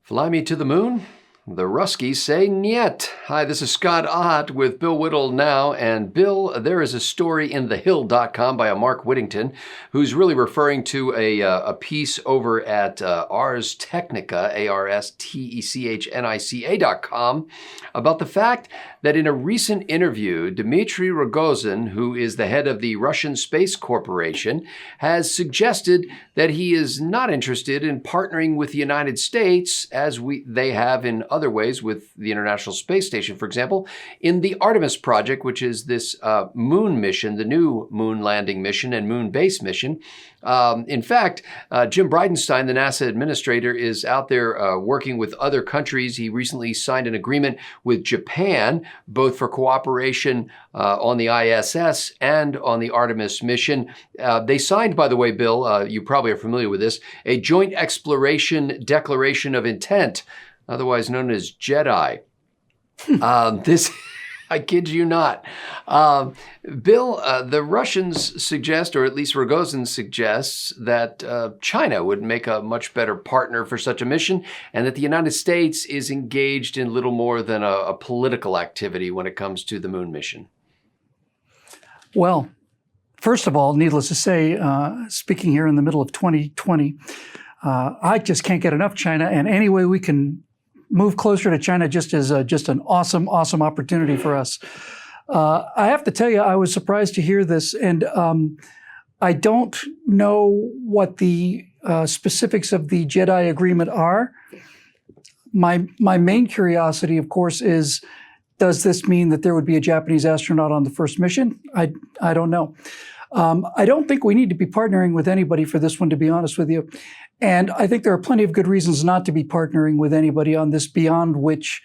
Fly me to the moon? The Ruskies say niet. Hi, this is Scott Ott with Bill Whittle now. And Bill, there is a story in thehill.com by a Mark Whittington who's really referring to a piece over at Ars Technica, ARSTECHNICA.com, about the fact that in a recent interview, Dmitry Rogozin, who is the head of the Russian Space Corporation, has suggested that he is not interested in partnering with the United States as they have in other ways with the International Space Station, for example, in the Artemis project, which is this moon mission, the new moon landing mission and moon base mission. In fact, Jim Bridenstine, the NASA administrator, is out there working with other countries. He recently signed an agreement with Japan, both for cooperation on the ISS and on the Artemis mission. They signed, by the way, Bill, you probably are familiar with this, a joint exploration declaration of intent, otherwise known as JEDI. This, I kid you not. Bill, the Russians suggest, or at least Rogozin suggests, that China would make a much better partner for such a mission, and that the United States is engaged in little more than a political activity when it comes to the moon mission. Well, first of all, needless to say, speaking here in the middle of 2020, I just can't get enough China, and any way we can move closer to China just is just an awesome opportunity for us. I have to tell you, I was surprised to hear this, and I don't know what the specifics of the JEDI agreement are. My main curiosity, of course, is, does this mean that there would be a Japanese astronaut on the first mission? I don't know. I don't think we need to be partnering with anybody for this one, to be honest with you. And I think there are plenty of good reasons not to be partnering with anybody on this, beyond which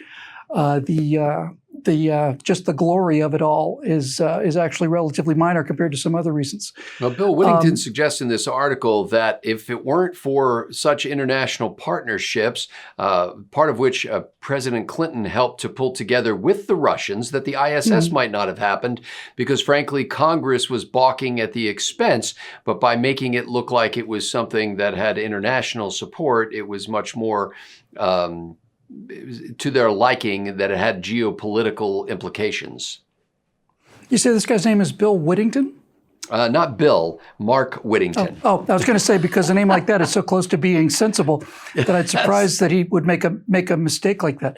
just the glory of it all is actually relatively minor compared to some other reasons. Well, Bill Whittington suggests in this article that if it weren't for such international partnerships, part of which President Clinton helped to pull together with the Russians, that the ISS might not have happened because, frankly, Congress was balking at the expense. But by making it look like it was something that had international support, it was much more to their liking, that it had geopolitical implications. You say this guy's name is Bill Whittington? Not Bill, Mark Whittington. Oh, I was going to say, because a name like that is so close to being sensible that I'd surprised that he would make a mistake like that.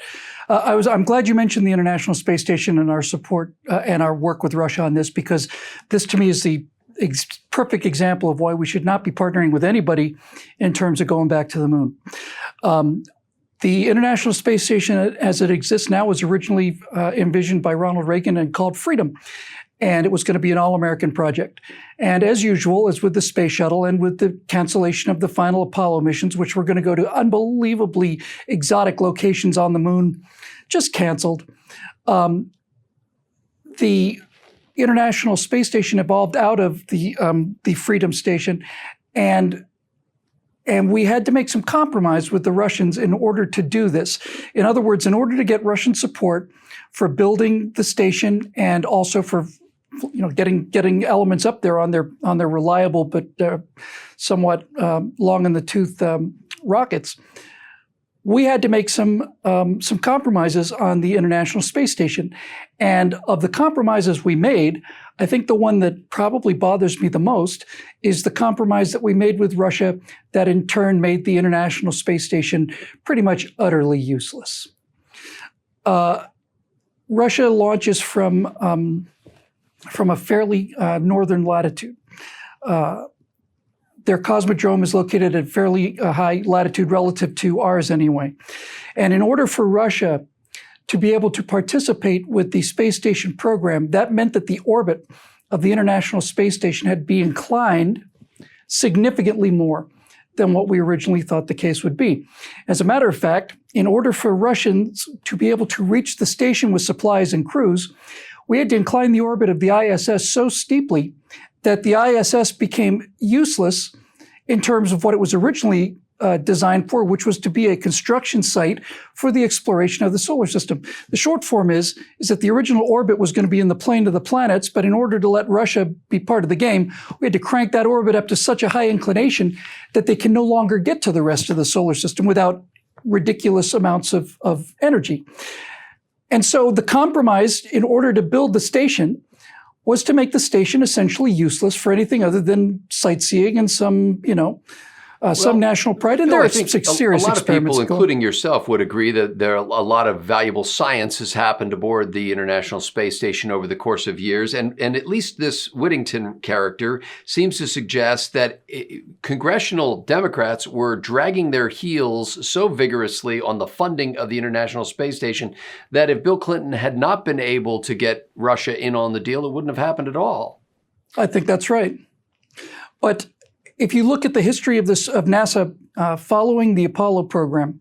I'm glad you mentioned the International Space Station and our support and our work with Russia on this, because this to me is the perfect example of why we should not be partnering with anybody in terms of going back to the moon. The International Space Station, as it exists now, was originally envisioned by Ronald Reagan and called Freedom. And it was going to be an all-American project. And as usual, as with the space shuttle and with the cancellation of the final Apollo missions, which were going to go to unbelievably exotic locations on the moon, just canceled. The International Space Station evolved out of the Freedom Station, and we had to make some compromise with the Russians in order to do this. In other words, in order to get Russian support for building the station and also for getting elements up there on their reliable but somewhat long in the tooth rockets, we had to make some compromises on the International Space Station. And of the compromises we made, I think the one that probably bothers me the most is the compromise that we made with Russia that in turn made the International Space Station pretty much utterly useless. Russia launches from a fairly northern latitude. Their cosmodrome is located at fairly high latitude relative to ours anyway. And in order for Russia to be able to participate with the space station program, that meant that the orbit of the International Space Station had to be inclined significantly more than what we originally thought the case would be. As a matter of fact, in order for Russians to be able to reach the station with supplies and crews, we had to incline the orbit of the ISS so steeply that the ISS became useless in terms of what it was originally designed for, which was to be a construction site for the exploration of the solar system. The short form is that the original orbit was going to be in the plane of the planets, but in order to let Russia be part of the game, we had to crank that orbit up to such a high inclination that they can no longer get to the rest of the solar system without ridiculous amounts of energy. And so the compromise in order to build the station was to make the station essentially useless for anything other than sightseeing and some, some national pride. And there are some serious experiments. A lot of people, including yourself, would agree that there are a lot of valuable science has happened aboard the International Space Station over the course of years. And at least this Whittington character seems to suggest that congressional Democrats were dragging their heels so vigorously on the funding of the International Space Station that if Bill Clinton had not been able to get Russia in on the deal, it wouldn't have happened at all. I think that's right. But if you look at the history of NASA following the Apollo program,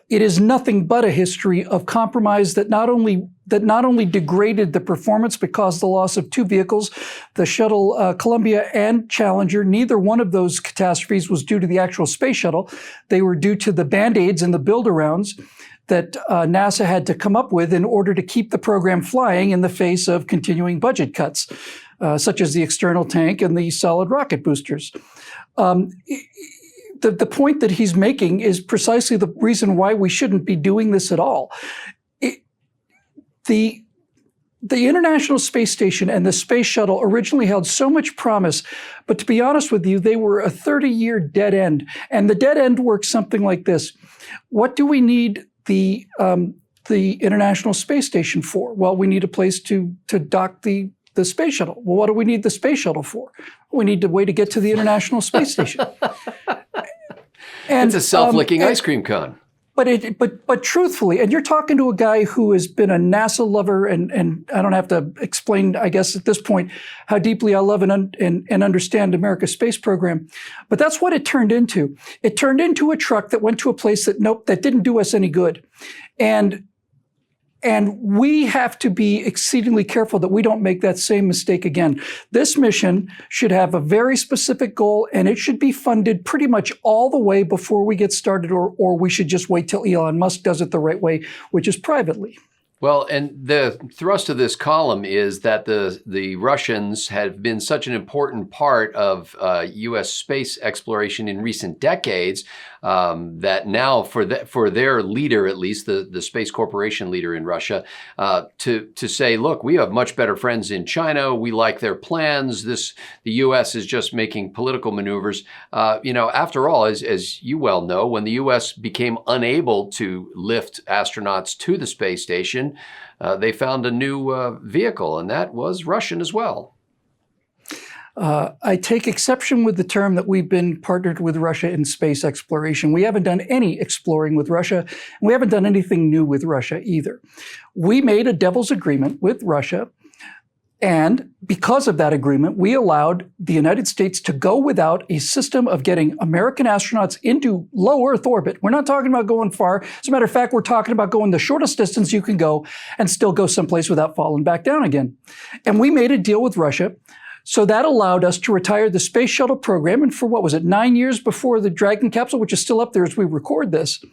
it is nothing but a history of compromise that not only degraded the performance but caused the loss of two vehicles, the shuttle Columbia and Challenger. Neither one of those catastrophes was due to the actual space shuttle. They were due to the Band-Aids and the build-arounds that NASA had to come up with in order to keep the program flying in the face of continuing budget cuts, such as the external tank and the solid rocket boosters. The point that he's making is precisely the reason why we shouldn't be doing this at all. The International Space Station and the Space Shuttle originally held so much promise, but to be honest with you, they were a 30-year dead end. And the dead end works something like this. What do we need the International Space Station for? Well, we need a place to dock the Space Shuttle. Well, what do we need the Space Shuttle for? We need a way to get to the International Space Station. And, it's a self-licking ice cream cone. But truthfully, and you're talking to a guy who has been a NASA lover, and I don't have to explain, I guess, at this point, how deeply I love and understand America's space program. But that's what it turned into. It turned into a truck that went to a place that didn't do us any good. And we have to be exceedingly careful that we don't make that same mistake again. This mission should have a very specific goal, and it should be funded pretty much all the way before we get started, or we should just wait till Elon Musk does it the right way, which is privately. Well, and the thrust of this column is that the Russians have been such an important part of U.S. space exploration in recent decades that now for their leader, at least the Space Corporation leader in Russia, to say, look, we have much better friends in China. We like their plans. The U.S. is just making political maneuvers. After all, as you well know, when the U.S. became unable to lift astronauts to the space station, they found a new vehicle, and that was Russian as well. I take exception with the term that we've been partnered with Russia in space exploration. We haven't done any exploring with Russia, and we haven't done anything new with Russia either. We made a devil's agreement with Russia, and because of that agreement, we allowed the United States to go without a system of getting American astronauts into low Earth orbit. We're not talking about going far. As a matter of fact, we're talking about going the shortest distance you can go and still go someplace without falling back down again. And we made a deal with Russia. So that allowed us to retire the space shuttle program. And for 9 years before the Dragon capsule, which is still up there as we record this,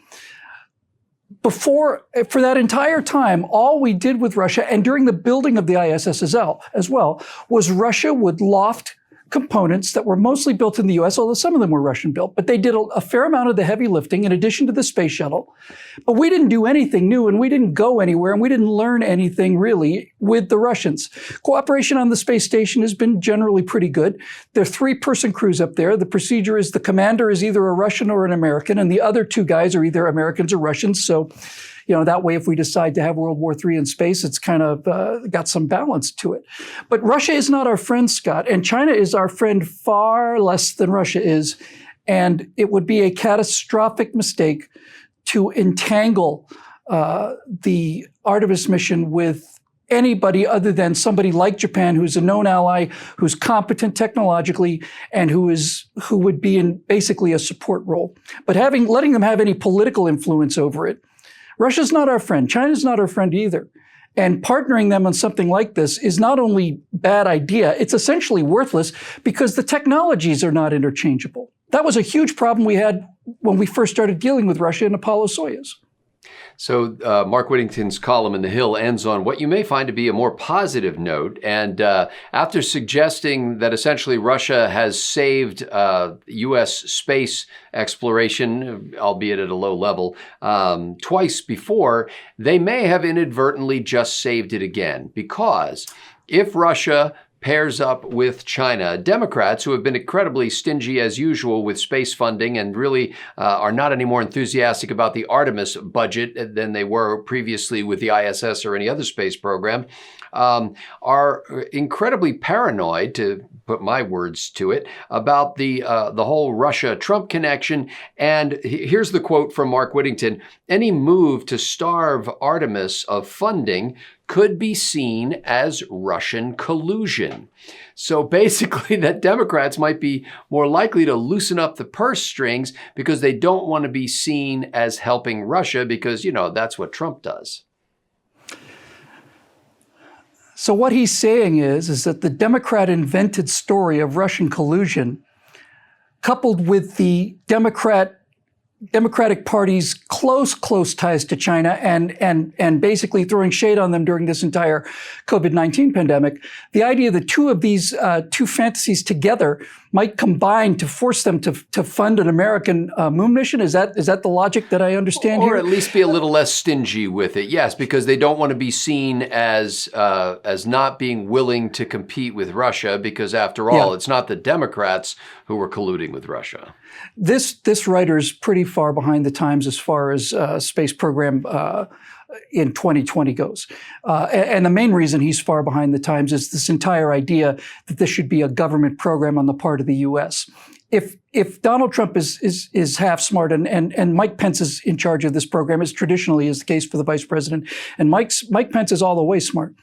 for that entire time, all we did with Russia, and during the building of the ISS as well, was Russia would loft components that were mostly built in the US, although some of them were Russian built, but they did a fair amount of the heavy lifting in addition to the space shuttle. But we didn't do anything new, and we didn't go anywhere, and we didn't learn anything really with the Russians. Cooperation on the space station has been generally pretty good. There are 3-person crews up there. The procedure is the commander is either a Russian or an American, and the other 2 guys are either Americans or Russians. So, that way, if we decide to have World War III in space, it's kind of got some balance to it. But Russia is not our friend, Scott, and China is our friend far less than Russia is. And it would be a catastrophic mistake to entangle the Artemis mission with anybody other than somebody like Japan, who's a known ally, who's competent technologically, and who would be in basically a support role. But letting them have any political influence over it, Russia's not our friend. China's not our friend either. And partnering them on something like this is not only a bad idea, it's essentially worthless because the technologies are not interchangeable. That was a huge problem we had when we first started dealing with Russia in Apollo-Soyuz. So Mark Whittington's column in The Hill ends on what you may find to be a more positive note. And after suggesting that essentially Russia has saved U.S. space exploration, albeit at a low level, twice before, they may have inadvertently just saved it again. Because if Russia pairs up with China, Democrats, who have been incredibly stingy as usual with space funding and really are not any more enthusiastic about the Artemis budget than they were previously with the ISS or any other space program, are incredibly paranoid, to put my words to it, about the whole Russia-Trump connection. And here's the quote from Mark Whittington: "Any move to starve Artemis of funding could be seen as Russian collusion." So basically that Democrats might be more likely to loosen up the purse strings because they don't want to be seen as helping Russia because, that's what Trump does. So what he's saying is that the Democrat-invented story of Russian collusion, coupled with the Democratic Party's close ties to China and basically throwing shade on them during this entire COVID-19 pandemic, the idea that two of these two fantasies together might combine to force them to fund an American moon mission. Is that the logic that I understand here? Or at least be a little less stingy with it. Yes, because they don't want to be seen as not being willing to compete with Russia, because after all, It's not the Democrats who are colluding with Russia. This writer's pretty far behind the times as far as space program in 2020 goes. And the main reason he's far behind the times is this entire idea that this should be a government program on the part of the U.S. If Donald Trump is half smart and Mike Pence is in charge of this program, as traditionally is the case for the vice president, and Mike Pence is all the way smart,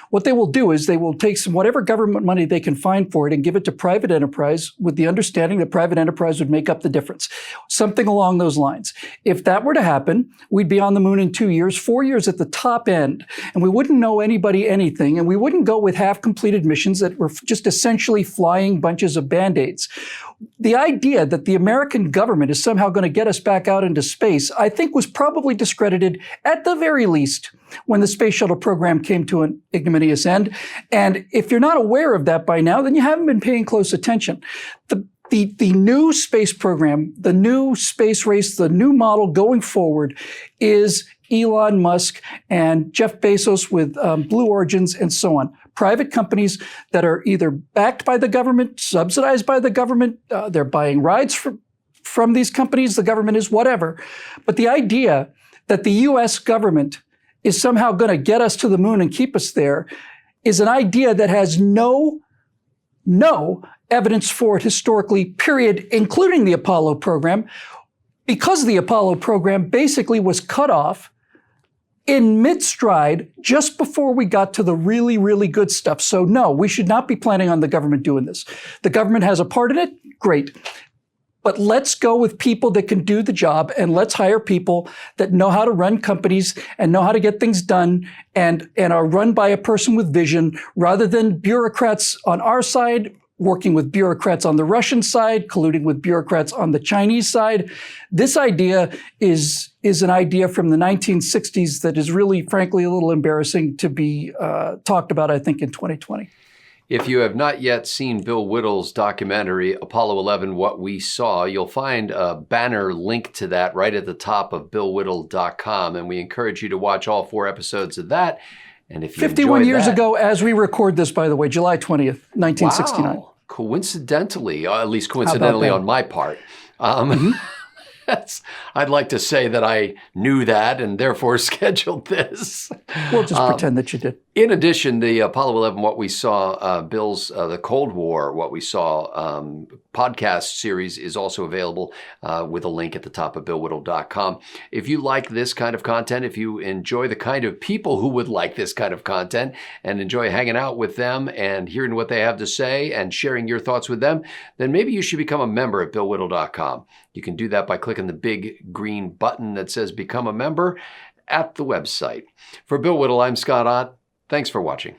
what they will do is they will take whatever government money they can find for it and give it to private enterprise with the understanding that private enterprise would make up the difference. Something along those lines. If that were to happen, we'd be on the moon in 2 years, 4 years at the top end, and we wouldn't know anybody anything, and we wouldn't go with half-completed missions that were just essentially flying bunches of Band-Aids. The idea that the American government is somehow going to get us back out into space, I think, was probably discredited at the very least when the space shuttle program came to an ignominious end. And if you're not aware of that by now, then you haven't been paying close attention. The new space program, the new space race, the new model going forward is Elon Musk and Jeff Bezos with Blue Origins and so on. Private companies that are either backed by the government, subsidized by the government, they're buying rides from these companies, the government is whatever. But the idea that the U.S. government is somehow going to get us to the moon and keep us there is an idea that has no evidence for it historically, period, including the Apollo program, because the Apollo program basically was cut off in mid-stride just before we got to the really, really good stuff. So no, we should not be planning on the government doing this. The government has a part in it, great. But let's go with people that can do the job, and let's hire people that know how to run companies and know how to get things done and are run by a person with vision, rather than bureaucrats on our side working with bureaucrats on the Russian side, colluding with bureaucrats on the Chinese side. This idea is an idea from the 1960s that is really, frankly, a little embarrassing to be talked about, I think, in 2020. If you have not yet seen Bill Whittle's documentary, Apollo 11, What We Saw, you'll find a banner link to that right at the top of BillWhittle.com. And we encourage you to watch all 4 episodes of that. And if you 51 years ago, as we record this, by the way, July 20th, 1969. Wow. Coincidentally, at least coincidentally on my part. I'd like to say that I knew that and therefore scheduled this. We'll just pretend that you did. In addition, the Apollo 11, What We Saw, Bill's The Cold War, What We Saw podcast series is also available with a link at the top of BillWhittle.com. If you like this kind of content, if you enjoy the kind of people who would like this kind of content and enjoy hanging out with them and hearing what they have to say and sharing your thoughts with them, then maybe you should become a member at BillWhittle.com. You can do that by clicking the big green button that says Become a Member at the website. For Bill Whittle, I'm Scott Ott. Thanks for watching.